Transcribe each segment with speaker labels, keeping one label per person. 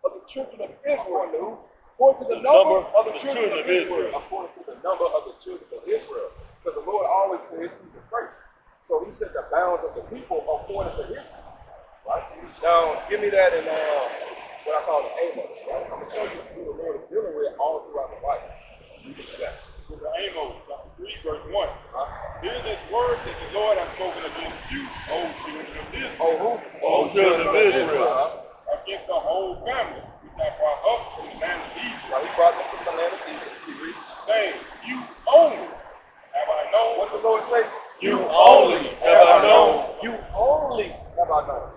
Speaker 1: of the children of Israel. According to the number of the children of Israel.
Speaker 2: According to the number of the children of Israel. Because the Lord always to his people first. So he set the bounds of the people according to his people. Right? Now, give me that in what I call the Amos. Right? I'm going to show you who the Lord is dealing with all throughout the Bible. You can see that.
Speaker 3: Amos chapter 3, verse 1. Hear this word that the Lord has spoken against you, O children of Israel.
Speaker 2: Oh, who?
Speaker 3: O children of Israel. Against the whole family, which I brought up from the land of Egypt.
Speaker 2: Right, he brought them from the land of Egypt.
Speaker 3: Saying, you only have I known.
Speaker 2: What the Lord say?
Speaker 3: You only have I known.
Speaker 2: You only have I known.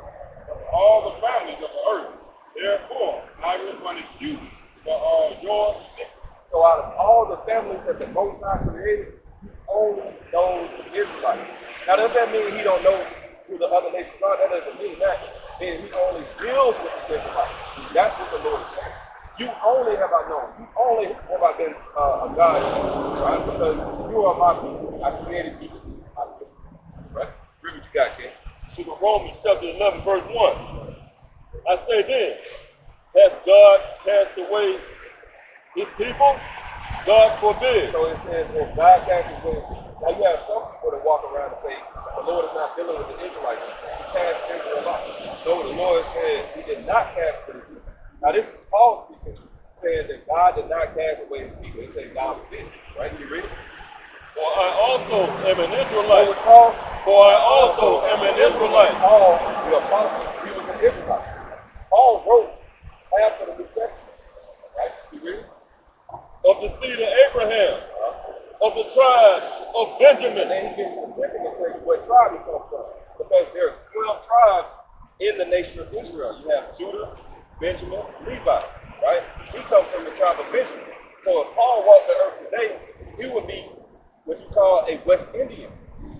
Speaker 3: Of all the families of the earth. Therefore, I will punish you for your iniquity.
Speaker 2: So out of all the families that the Most High created, he only knows the Israelites. Now, does that mean he don't know who the other nations are? That doesn't mean that. It means he only deals with the Israelites. That's what the Lord is saying. You only have I known. You only have I been a God to you, right? Because you are my people. I created you to be my people. Right? Read what you got, King.
Speaker 3: Book of Romans chapter 11, verse 1. I say then, hath God cast away his people? God forbid.
Speaker 2: So it says, if God cast away his people. Now you have some people that walk around and say, the Lord is not dealing with the Israelites. He cast Israel out. No, the Lord said he did not cast away his people. Now this is Paul speaking, saying that God did not cast away his people. He said God forbid. Right? You read it?
Speaker 3: For I also am an Israelite.
Speaker 2: What was Paul?
Speaker 3: For I also am an Israelite.
Speaker 2: Paul, the apostle, he was an Israelite. Paul wrote half of the New Testament. Right? You read it?
Speaker 3: Of the seed of Abraham, of the tribe of Benjamin.
Speaker 2: And then he gets specific and tells you what tribe he comes from. Because there's 12 tribes in the nation of Israel. You have Judah, Benjamin, Levi, right? He comes from the tribe of Benjamin. So if Paul walked the earth today, he would be what you call a West Indian,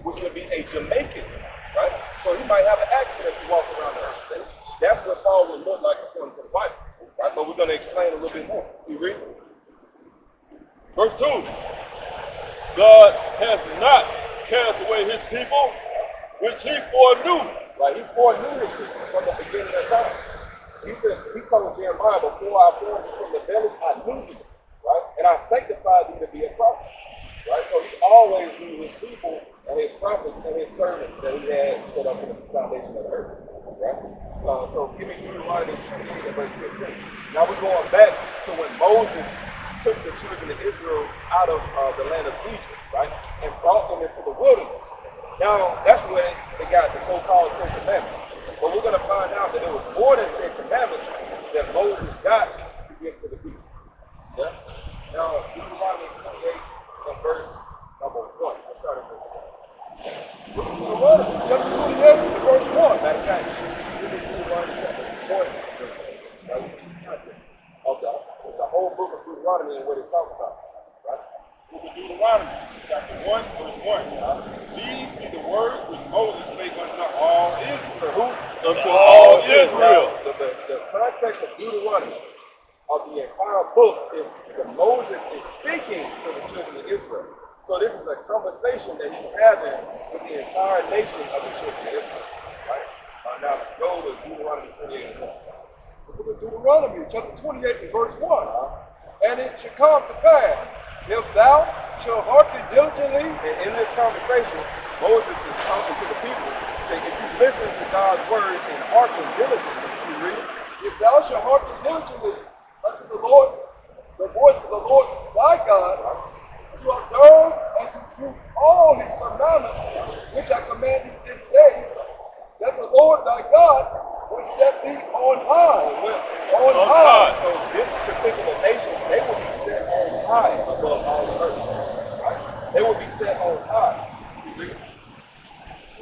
Speaker 2: which would be a Jamaican, right? So he might have an accent if he walked around the earth today. That's what Paul would look like according to the Bible, right? But we're going to explain a little bit more. You read?
Speaker 3: Verse 2. God has not cast away his people, which he foreknew.
Speaker 2: Right? He foreknew his people from the beginning of time. He said, he told Jeremiah, before I formed you from the belly, I knew you, right? And I sanctified you to be a prophet, right? So he always knew his people and his prophets and his servants that he had set up in the foundation of the earth, right? So give me Deuteronomy 28 and verse 15. Now we're going back to when Moses took the children of Israel out of the land of Egypt, right? And brought them into the wilderness. Now, that's where they got the so-called 10 Commandments. But we're going to find out that it was more than 10 Commandments that Moses got to give to the people. See that? Now, Deuteronomy 28 and verse number 1. Let's start at verse 1.
Speaker 1: Deuteronomy chapter 28 and verse 1.
Speaker 2: Matter of fact, Deuteronomy chapter 40 of the whole book of Deuteronomy and what it's talking about. Right?
Speaker 3: Book of Deuteronomy, chapter 1, verse 1. These be the words which Moses spake unto all Israel.
Speaker 2: To who?
Speaker 3: Unto all Israel.
Speaker 2: The context of Deuteronomy of the entire book is that Moses is speaking to the children of Israel. So this is a conversation that he's having with the entire nation of the children of Israel. Right? Now go to Deuteronomy 28 and 1.
Speaker 1: The book of Deuteronomy chapter 28 and verse 1. And it shall come to pass, if thou shalt hearken diligently.
Speaker 2: And in this conversation, Moses is talking to the people, saying, if you listen to God's word and hearken diligently, you read,
Speaker 1: if thou shalt hearken diligently unto the Lord, the voice of the Lord thy God, to observe and to do all his commandments, which I command thee this day, that the Lord thy God will set thee on high. On high.
Speaker 2: So this particular nation, they will be set on high above all the earth. Right? They will be set on high.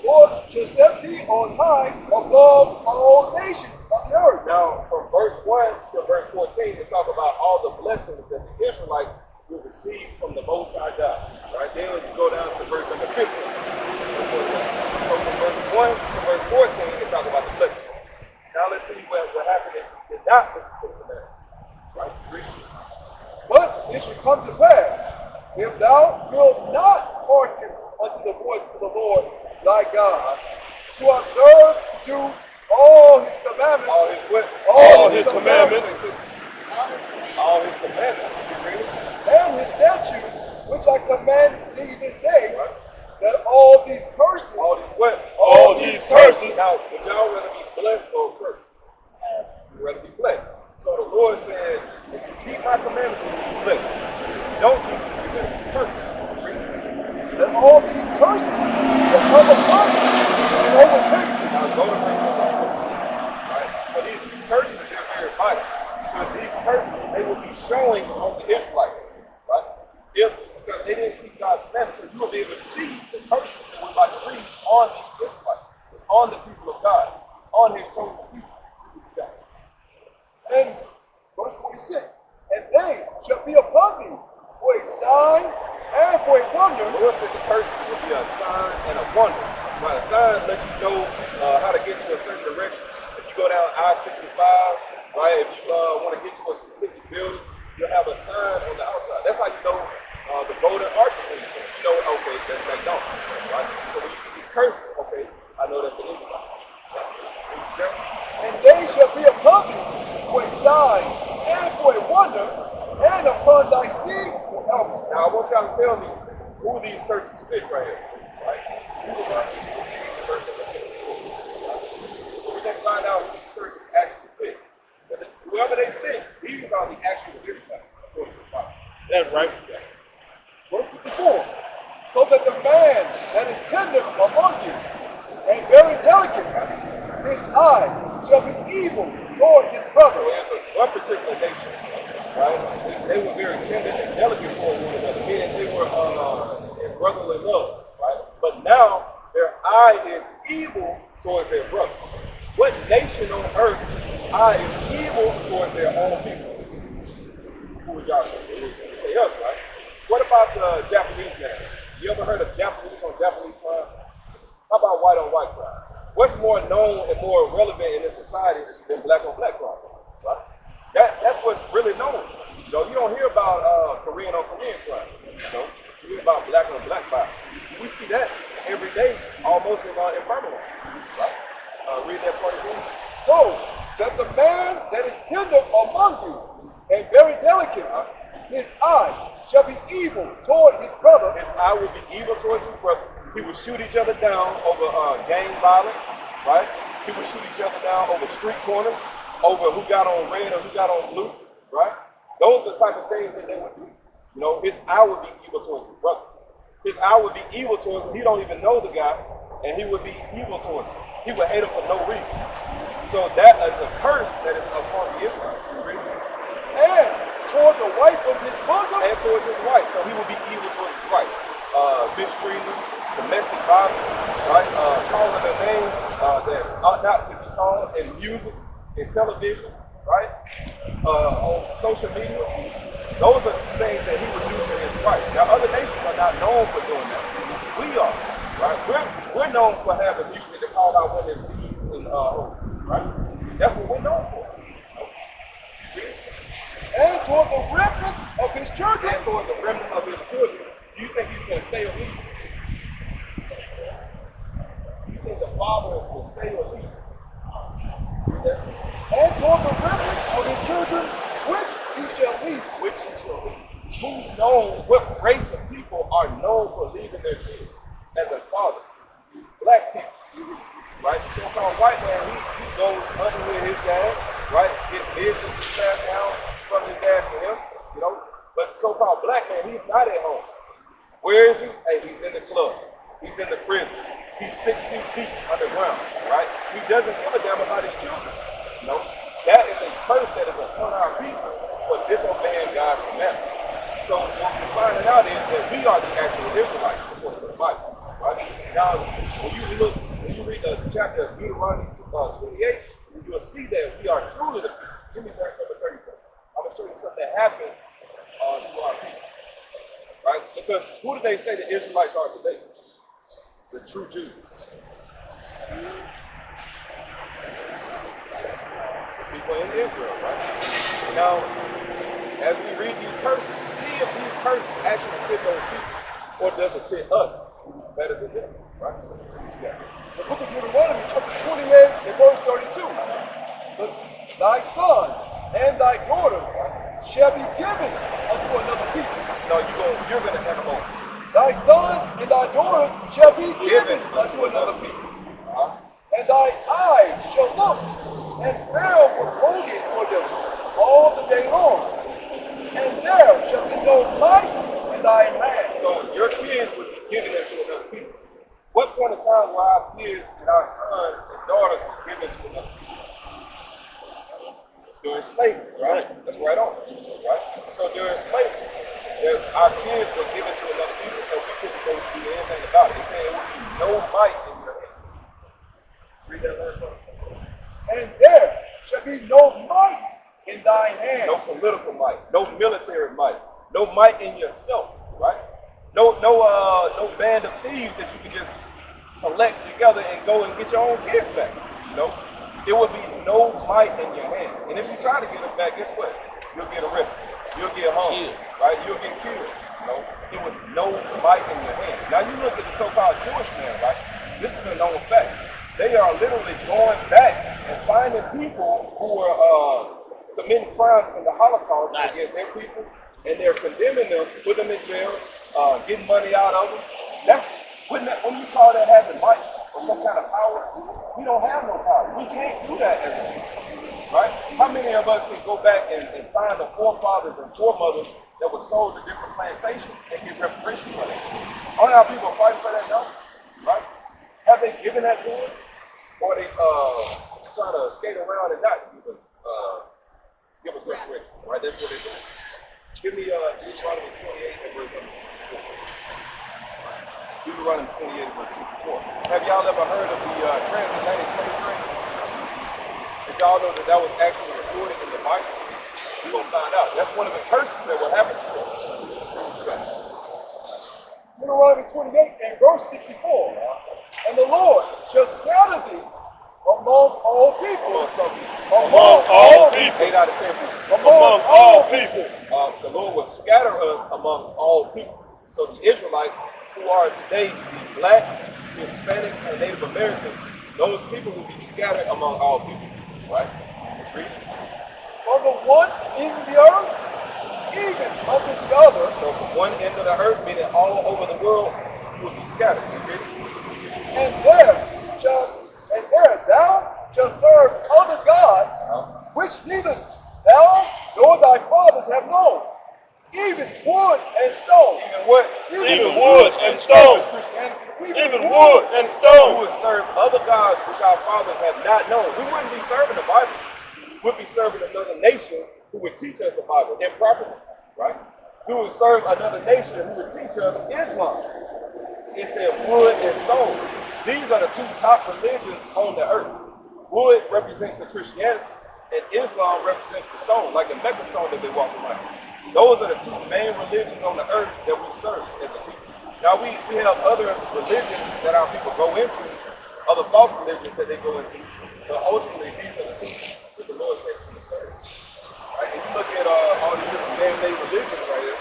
Speaker 1: Lord shall set thee on high above all nations of the earth.
Speaker 2: Now, from verse 1 to verse 14, they talk about all the blessings that the Israelites will receive from the Most High God. Right? Then you go down to verse number 15. So from verse 1 to verse 14, they talk about the blessings. Now let's see what happened if you did not listen to the commandments. Right? Read.
Speaker 1: But it shall come to pass, if thou wilt not hearken unto the voice of the Lord thy God, to observe to do all his commandments,
Speaker 2: all his what?
Speaker 1: all
Speaker 3: his commandments,
Speaker 2: All his commandments. You read it?
Speaker 1: and his statutes, which I command thee this day,
Speaker 2: Right.
Speaker 1: that all these curses,
Speaker 2: All these what?
Speaker 3: all these curses.
Speaker 2: Now, would y'all rather be blessed or cursed? You'd rather be blessed. So the Lord said, if you keep my commandments, you'll be blessed. If you don't keep them, you're going to be cursed.
Speaker 1: that all these curses shall come upon you and overtake you.
Speaker 2: Now go to verse number 26. Right? So these curses, they're very vital. Because these curses, they will be showing on the Israelites. Right? Because they didn't keep God's commandments. So you will be able to see the curses that we're about to read on these Israelites, on the people of God, on his chosen people.
Speaker 1: And verse 26, and they shall be upon thee for a sign and for a wonder.
Speaker 2: The Lord said the curses will be a sign and a wonder. Right? A sign lets you know how to get to a certain direction. If you go down I-65, right? If you want to get to a specific building, you'll have a sign on the outside. That's how you know the golden arches when you see it. You know, okay, that's McDonald's, right? So when you see these curses, okay, I know that's the Israelites.
Speaker 1: And they shall be upon thee for a sign and for a wonder, and upon thy seed forever.
Speaker 2: Now I want y'all to tell me who these curses fit right here. Right? Who the one so we're going to find out who these curses actually fit. But whoever they fit, these are the actual Israelites.
Speaker 3: That's right.
Speaker 1: Verse 54, so that the man that is tender among you and very delicate, his eye shall be evil toward his brother.
Speaker 2: So it's one particular nation, right? They were very tender and delicate toward one another, meaning they were in brotherly love, right? But now their eye is evil towards their brother. What nation on earth eye is evil towards their own people? Who would y'all say? You would say us, right? What about the Japanese man? You ever heard of Japanese on Japanese crime? How about white on white crime? What's more known and more relevant in this society than black on black crime? Right? That's what's really known. You know, you don't hear about Korean on Korean crime. You know, you hear about black on black crime. We see that every day, almost in Birmingham. Right? Read that part again.
Speaker 1: So that the man that is tender among you and very delicate, his eye shall be evil toward his brother.
Speaker 2: His eye will be evil towards his brother. He will shoot each other down over gang violence, right? He will shoot each other down over street corners, over who got on red or who got on blue, right? Those are the type of things that they would do. You know, his eye would be evil towards his brother. His eye would be evil towards him. He don't even know the guy, and he would be evil towards him. He would hate him for no reason. So that is a curse that is upon the Israelites.
Speaker 1: And toward the wife of his bosom,
Speaker 2: and towards his wife. So he will be evil towards his wife. Mistreating, domestic violence, right? Calling a name that ought not to be called in music, in television, right? On social media. Those are things that he would do to his wife. Now, other nations are not known for doing that. We are, right? We're known for having music to call out women thieves and right? That's what we're known for.
Speaker 1: and toward the remnant of his children.
Speaker 2: And toward the remnant of his children. Do you think he's going to stay or leave? Do you think the father will stay or leave?
Speaker 1: And toward the remnant of his children, which he shall lead.
Speaker 2: Which he shall leave. Who's known, what race of people are known for leaving their kids as a father? Black people. Right? The so-called white man, he goes hunting with his dad, right? His business is passed down from his dad to him, you know. But the so-called black man, he's not at home. Where is he? Hey, he's in the club. He's in the prison. He's 6 feet deep underground, right? He doesn't give a damn about his children. You know, that is a curse that is upon our people for disobeying God's commandments. So what we're finding out is that we are the actual Israelites according to the Bible, right? Now, when you read the chapter of Deuteronomy 28, you'll see that we are truly the people. Give me verse number 32. I'm going to show you something that happened to our people, right? Because who do they say the Israelites are today? The true Jews. People in Israel, right? Now, as we read these curses, see if these curses actually fit those people, or does it fit us better than them, right? Yeah.
Speaker 1: The book of Deuteronomy, chapter 28, and verse 32. Thy son and thy daughter shall be given unto another people.
Speaker 2: No, you're gonna have a moment.
Speaker 1: Thy son and thy daughter shall be given unto another people. And thy eyes shall look, and Pharaoh will hold it for them all the day long. And there shall be no might in thy hand.
Speaker 2: So your kids would be given into another people. What point in time were our kids and our sons and daughters were given to another people? During slavery, right? That's right on. Right? So during slavery, our kids were given to another people, and we couldn't go do anything about it. It said it would be no might in your hand. Read that verse.
Speaker 1: And there shall be no might in thine hand.
Speaker 2: No political might, no military might, no might in yourself, right? No band of thieves that you can just collect together and go and get your own kids back. No, it would be no might in your hand. And if you try to get them back, guess what? You'll get arrested. You'll get hung, right? You'll get killed. It was no might in your hand. Now you look at the so-called Jewish man, right? This is a known fact. They are literally going back and finding people who were committing crimes in the Holocaust against their people, and they're condemning them, putting them in jail, getting money out of them. When you call that having might or some kind of power, we don't have no power. We can't do that as a people, right? How many of us can go back and find the forefathers and foremothers that were sold to different plantations and get reparations for that? Aren't our people fighting for that now, right? Have they given that to us? Or are they trying to skate around and not even give us reparations, right? That's what they're doing. Give me Deuteronomy 28 and verse 64. Deuteronomy 28 and verse 64. Have y'all ever heard of the transatlantic slave trade? Did y'all know that was actually recorded in the Bible? We're going to find out. That's one of the curses that will happen to us.
Speaker 1: Deuteronomy 28 and verse 64. And the Lord shall scatter thee among all people.
Speaker 2: Among some people.
Speaker 1: Among all people.
Speaker 2: 8 out of 10 people.
Speaker 1: Among all people.
Speaker 2: The Lord will scatter us among all people. So the Israelites, who are today the Black, Hispanic, and Native Americans, those people will be scattered among all people. Right? Read.
Speaker 1: From the one end of the earth, even unto the other.
Speaker 2: So from one end of the earth, meaning all over the world, you will be scattered. Read.
Speaker 1: And there thou shalt serve other gods, which neither thou nor thy fathers have known, even wood and stone.
Speaker 2: Even what?
Speaker 3: Even wood and stone. Even wood and
Speaker 2: We
Speaker 3: stone.
Speaker 2: would serve other gods which our fathers have not known. We wouldn't be serving the Bible. We'd be serving another nation who would teach us the Bible improperly, right? We would serve another nation who would teach us Islam. It said wood and stone. These are the two top religions on the earth. Wood represents the Christianity, and Islam represents the stone, like the Mecca stone that they walk around. Those are the two main religions on the earth that we serve as a people. Now we have other religions that our people go into, other false religions that they go into, but ultimately these are the two that the Lord said we serve. Right? And you look at all these different man-made religions right here,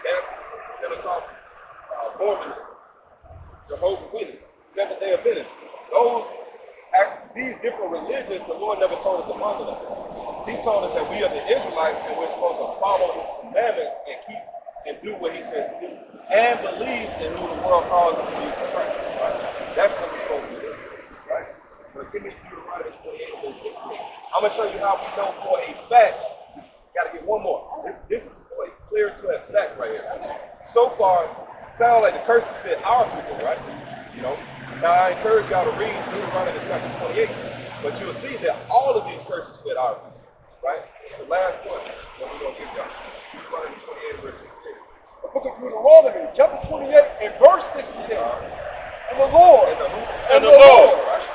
Speaker 2: Baptist, Pentecostal, Mormon, Jehovah's Witness, Seventh-day Adventist. These different religions, the Lord never told us to follow them. He told us that we are the Israelites and we're supposed to follow His commandments and keep and do what He says to do, and believe in who the world calls us to be Christ. Right? That's what we're supposed to do, right? But give me Deuteronomy 28 and 16. I'm gonna show you how we know for a fact. Got to get one more. This is a clear-cut fact right here. So far, sounds like the curses fit our people, right? You know. Now I encourage y'all to read Deuteronomy chapter 28, but you'll see that all of these curses fit our people, right? It's the last one that we're going to give y'all. Deuteronomy 28, verse 68.
Speaker 1: The book of Deuteronomy, chapter 28 and verse 68. And the Lord,
Speaker 2: Right?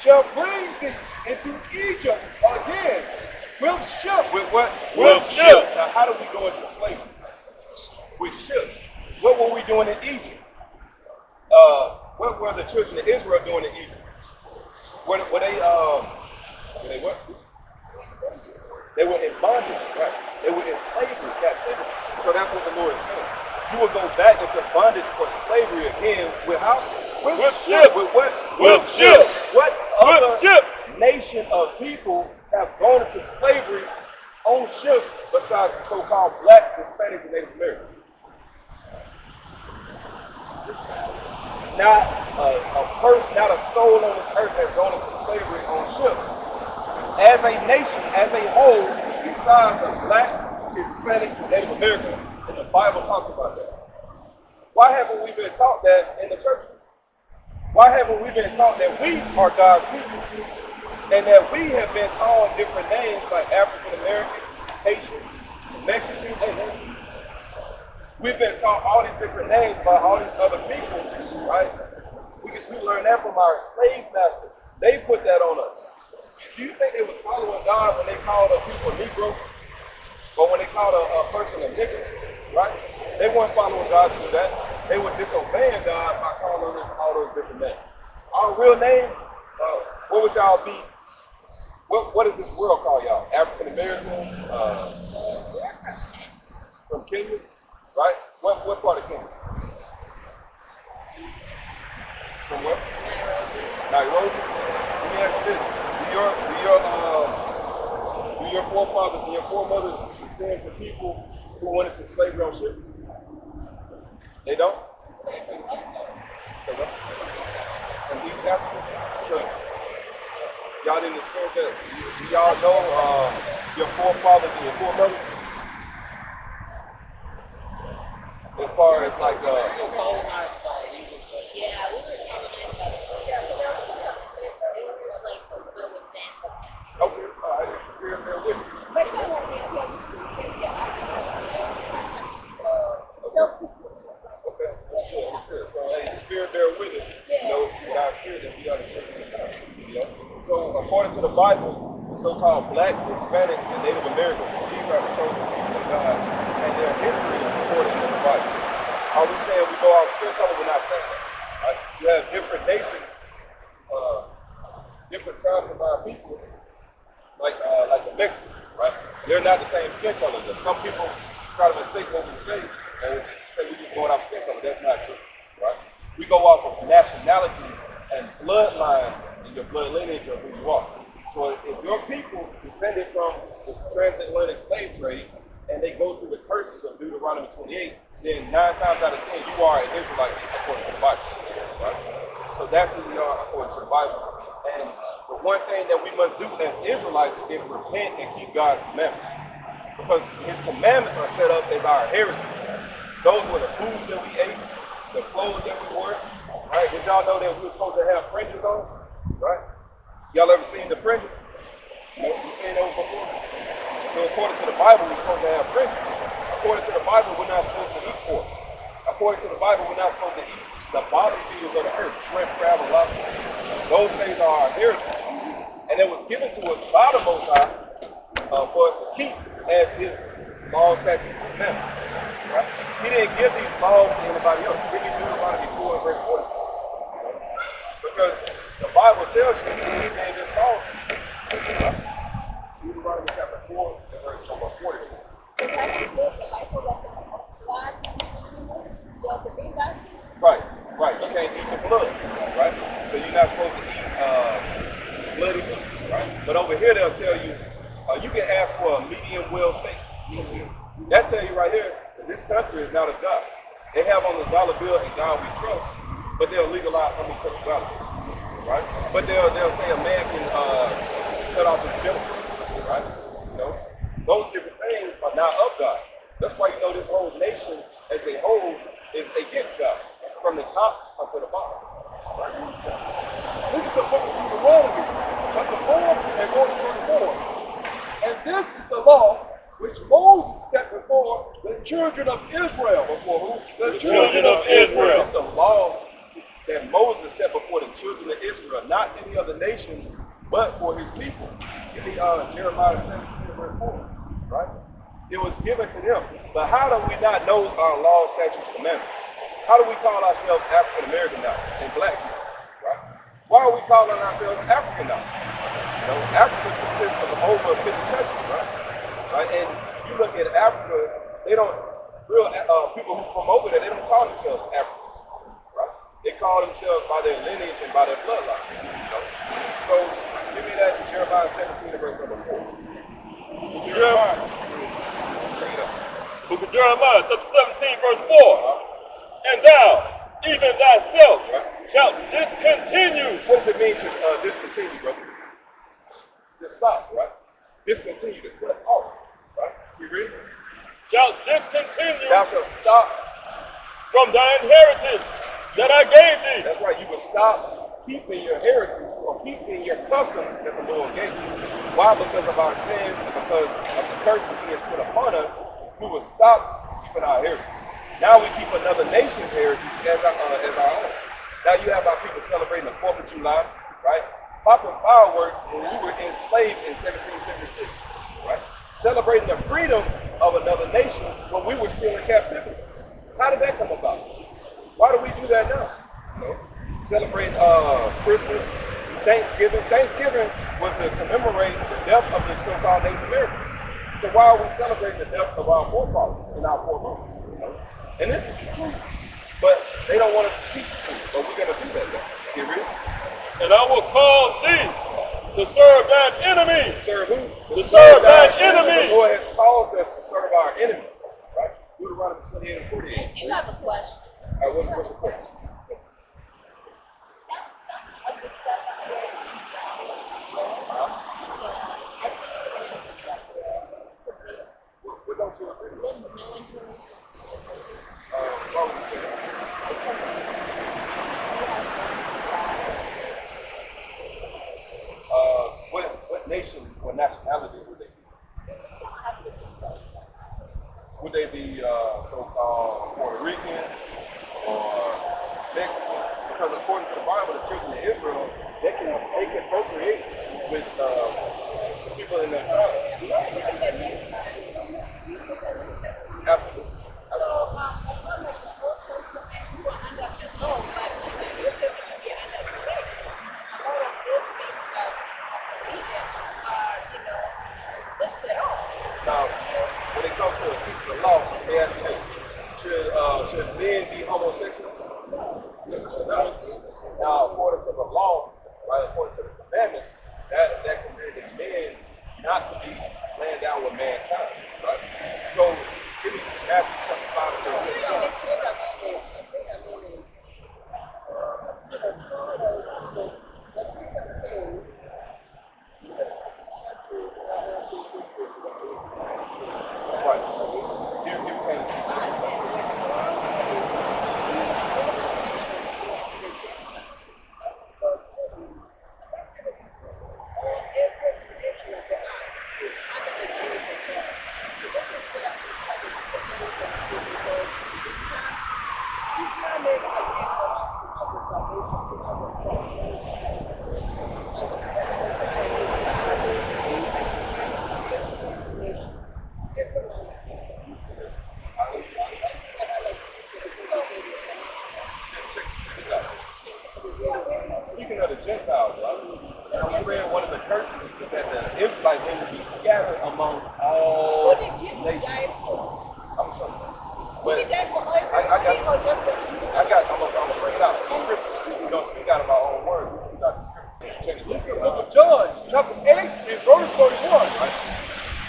Speaker 1: shall bring thee into Egypt again with ships.
Speaker 2: With what?
Speaker 3: With ships.
Speaker 2: Now how do we go into slavery? With ships. What were we doing in Egypt? What were the children of Israel doing in Egypt? Were they what? They were in bondage, right? They were in slavery, captivity. So that's what the Lord is saying. You will go back into bondage or slavery again with how?
Speaker 3: With ships.
Speaker 2: With what?
Speaker 3: With ships.
Speaker 2: What
Speaker 3: With
Speaker 2: other
Speaker 3: ships.
Speaker 2: nation of people have gone into slavery on ships besides the so-called black, Hispanics, and Native Americans? Not a person, not a soul on this earth has gone into slavery on ships. As a nation, as a whole, besides the black, Hispanic, and Native American, and the Bible talks about that. Why haven't we been taught that in the churches? Why haven't we been taught that we are God's people and that we have been called different names like African American, Haitian, Mexican? We've been taught all these different names by all these other people, right? We learned that from our slave masters. They put that on us. Do you think they was following God when they called a people Negro? Or when they called a person a nigger, right? They weren't following God to do that. They were disobeying God by calling us all those different names. Our real name, what would y'all be? What does this world call y'all? African Americans, from Kenya, right? What part of Kenya? From what? Nairobi. Let me ask you this: do your forefathers and your foremothers descend from people who went into slavery on ships? They don't? From East Africa? So, y'all didn't experience that? Do y'all know your forefathers and your foremothers? As far as like
Speaker 4: Yeah, we were colonized by the they were like the with them.
Speaker 2: okay, all right, experience there with me.
Speaker 4: But you know what, man, yeah, we still
Speaker 2: Okay, that's good. So, hey, the spirit bear witness. You know, with our spirit that we are the children of God. You know? So, according to the Bible, the so-called black, Hispanic, and Native Americans, these are the chosen people of God, and their history is recorded in the Bible. Are we saying we go off skin color? We're not saying that. Right? You have different nations, different tribes of our people, like the Mexicans, right? They're not the same skin color. Some people try to mistake what we say and say we're just going off skin color. That's not true, right? We go off of nationality and bloodline and your blood lineage of who you are. So if your people descended from the transatlantic slave trade and they go through the curses of Deuteronomy 28, then 9 times out of 10 you are an Israelite according to the Bible, right? So that's who we are according to the Bible. And the one thing that we must do as Israelites is repent and keep God's commandments. Because his commandments are set up as our heritage. Those were the foods that we ate, the clothes that we wore, right? Did y'all know that we were supposed to have fringes on, right? Y'all ever seen the fringes? You seen those before? So according to the Bible, we're supposed to have fringes. According to the Bible, we're not supposed to eat pork. According to the Bible, we're not supposed to eat the bottom feeders of the earth, shrimp, crab, and lobster. Those things are our heritage. And it was given to us by the Most High for us to keep as his laws, statutes, and commandments. Right? He didn't give these laws to anybody else. He didn't do Deuteronomy 4 and verse 40. Because the Bible tells you he gave his laws to you. Right? Deuteronomy chapter 4 and verse number 40. Right. You can't eat the blood, right? So you're not supposed to eat bloody meat, right? But over here they'll tell you, you can ask for a medium well steak. That tell you right here that this country is not of God. They have on the dollar bill "In God we trust," but they'll legalize homosexuality, right? But they'll say a man can cut off his genitals, right? You know, those different things are not of God. That's why you know this whole nation as a whole is against God, from the top up to the bottom. Right?
Speaker 1: This is the book of Deuteronomy, chapter 4 and verse 24. And this is the law which Moses set before the children of Israel.
Speaker 2: Before who?
Speaker 1: The children of Israel.
Speaker 2: It's the law that Moses set before the children of Israel, not any other nation, but for his people. Give me Jeremiah 17 verse 4, right? It was given to them. But how do we not know our laws, statutes, and commandments? How do we call ourselves African American now and black people, right? Why are we calling ourselves African now? You know, Africa consists of over 50 countries, right? And you look at Africa, they don't, real people who from over there, they don't call themselves Africans, right? They call themselves by their lineage and by their bloodline. So give me that in Jeremiah 17 verse number 4.
Speaker 3: Jeremiah.
Speaker 2: Bring it up.
Speaker 3: Book of Jeremiah, chapter 17, verse 4. And thou, even thyself, shalt discontinue.
Speaker 2: What does it mean to discontinue, brother? Just stop, right? Discontinue to cut off, right? You read?
Speaker 3: Shalt discontinue
Speaker 2: Thou shalt stop.
Speaker 3: from thy inheritance that I gave thee.
Speaker 2: That's right. You will stop keeping your heritage or keeping your customs that the Lord gave you. Why? Because of our sins and because of the curses He has put upon us. We will stop keeping our heritage. Now we keep another nation's heritage as our own. Now you have our people celebrating the 4th of July, right? Popping fireworks when we were enslaved in 1776, right? Celebrating the freedom of another nation when we were still in captivity. How did that come about? Why do we do that now? Celebrating Christmas, Thanksgiving. Thanksgiving was to commemorate the death of the so-called Native Americans. So why are we celebrating the death of our forefathers and our foremothers? And this is the truth. But they don't want us to teach the truth. But we're going to do that now. You ready?
Speaker 3: And I will cause thee to serve thine enemy.
Speaker 2: Serve who?
Speaker 3: To serve thine enemy.
Speaker 2: The Lord has caused us to serve our enemies. Right? Deuteronomy 28 and 48.
Speaker 4: I do have a question.
Speaker 2: All right, what's the question?
Speaker 4: Some of the stuff I'm hearing I think it's separate.
Speaker 2: What don't you agree with?
Speaker 4: Them knowing who
Speaker 2: Why would you say that?
Speaker 4: because you have
Speaker 2: What nation, what nationality would they be? Would they be so-called Puerto Rican or Mexican? Because according to the Bible, the children of Israel, they can procreate with the people in their tribe. Absolutely.
Speaker 5: So, one of the Old Testament, you were under the law, but in the New Testament, you're under grace. A lot of those things that we are, listed off.
Speaker 2: Now, when it comes to keeping the law, they ask me, should men be homosexual? No. Now, according to the law, right, according to the commandments, that commanded men not to be laying down with mankind, right? So, give me Matthew chapter 5 and verse 17. Right. You can't speak to that. Speaking of the Gentiles, right? We read one of the curses is that the Israelites need to be scattered among all nations. I'm sorry. But I'm gonna bring it out. The scriptures. We don't speak out of our own words. We speak out the scriptures. Check it.
Speaker 1: This is the book of John, chapter 8, and verse 31.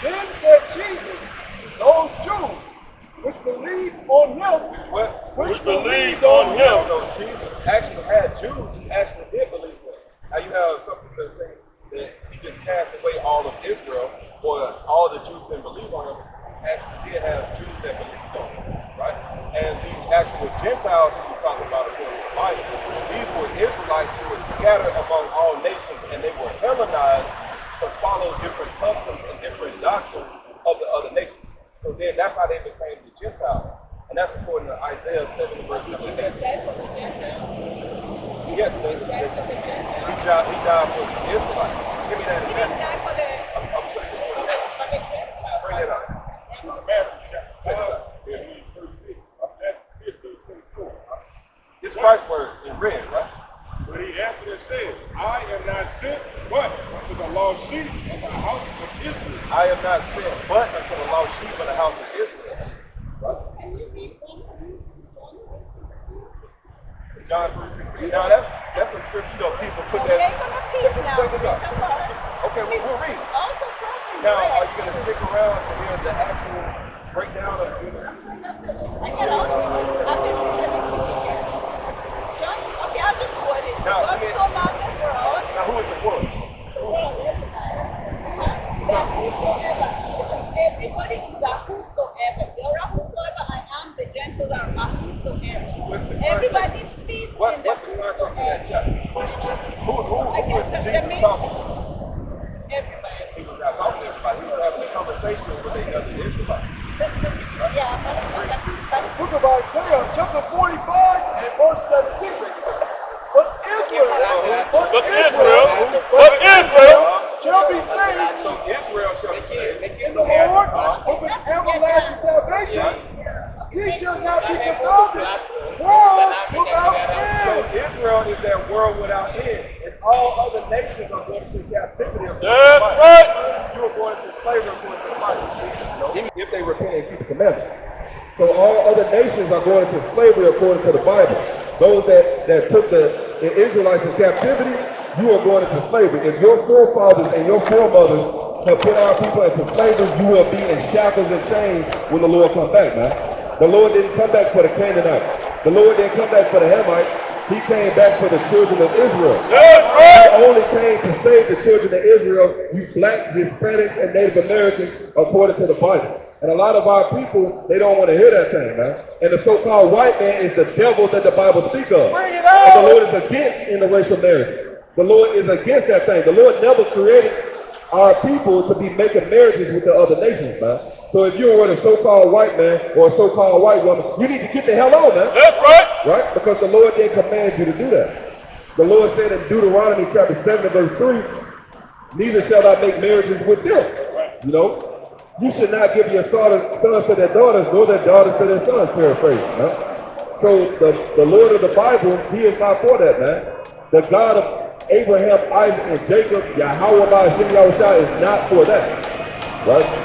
Speaker 1: Then said Jesus, those Jews which believed on him,
Speaker 3: Which believed on him.
Speaker 2: So Jesus actually had Jews who actually did believe him. Now you have some people that say that he just cast away all of Israel, or all the Jews that believe on him. Actually did have Jews that believed on him, right? And these actual Gentiles who we're talking about according to the Bible, these were Israelites who were scattered among all nations, and they were Hellenized to follow different customs and different doctrines of the other nations. So then that's how they became the Gentiles. And that's according to Isaiah 7 verse number 8. Yes, he died for the Israelites. Give me that
Speaker 5: He
Speaker 2: example.
Speaker 5: didn't die for the
Speaker 2: I'm sure you will. Bring it up.
Speaker 3: Matthew chapter 5, and read verse 8. Matthew 15, 24.
Speaker 2: It's Christ's word in red, right?
Speaker 3: But he answered and said, I am not sent but unto the lost sheep of the house of Israel.
Speaker 2: I am not sent but unto the lost sheep of the house of Israel. Right?
Speaker 5: Can you read one?
Speaker 2: John 3:16. Now that's a scripture, you know, people put
Speaker 5: We
Speaker 2: that.
Speaker 5: ain't gonna pick now.
Speaker 2: Check this out.
Speaker 5: Pick apart.
Speaker 2: Okay, we'll read.
Speaker 5: Also, probably
Speaker 2: Now,
Speaker 5: read.
Speaker 2: are you going to stick around to hear the actual breakdown of the
Speaker 5: I can also, I've been listening to you. John, okay, I'll just quote it.
Speaker 2: Now,
Speaker 5: God so loved the world.
Speaker 2: Now, who is the world?
Speaker 5: That whosoever, everybody is a whosoever. You're a whosoever, I am the Gentiles are a whosoever.
Speaker 2: What's the
Speaker 5: Everybody fits in
Speaker 2: What's
Speaker 5: the
Speaker 2: the context of that
Speaker 5: whosoever.
Speaker 2: chapter?
Speaker 5: I
Speaker 2: Who
Speaker 5: guess
Speaker 2: is
Speaker 5: the
Speaker 2: Jesus
Speaker 5: main-
Speaker 2: talking to?
Speaker 5: Everybody.
Speaker 2: He was not talking to everybody. He was having a conversation with another Israelite.
Speaker 5: Yeah, but
Speaker 1: Book of Isaiah, chapter 45 and verse 17. But Israel shall be saved
Speaker 2: So Israel shall be saved.
Speaker 1: in the Lord with an everlasting salvation. He shall not be confounded. World without
Speaker 2: So
Speaker 1: end.
Speaker 2: Israel is that world without end. And all other nations are going to captivity.
Speaker 3: That's right.
Speaker 2: You are going into slavery according to the Bible. If they repent and keep the commandments. So all other nations are going into slavery according to the Bible. Those that took the Israelites in captivity, you are going into slavery. If your forefathers and your foremothers have put our people into slavery, you will be in shackles and chains when the Lord comes back, man. The Lord didn't come back for the Canaanites. The Lord didn't come back for the Hamites. He came back for the children of Israel.
Speaker 3: That's right.
Speaker 2: He only came to save the children of Israel, you black, Hispanics, and Native Americans, according to the Bible. And a lot of our people, they don't want to hear that thing, man. And the so-called white man is the devil that the Bible speaks of. And the Lord is against interracial marriages. The Lord is against that thing. The Lord never created our people to be making marriages with the other nations, man. So if you're with a so-called white man or a so-called white woman, you need to get the hell on, man.
Speaker 3: That's right.
Speaker 2: Right? Because the Lord didn't command you to do that. The Lord said in Deuteronomy chapter 7 verse 3, neither shall I make marriages with them. You know? You should not give your sons to their daughters, nor their daughters to their sons, paraphrasing. Man. So the Lord of the Bible, he is not for that, man. The God of Abraham, Isaac, and Jacob, Yahweh Ba'ashem Yahushua, is not for that. Right?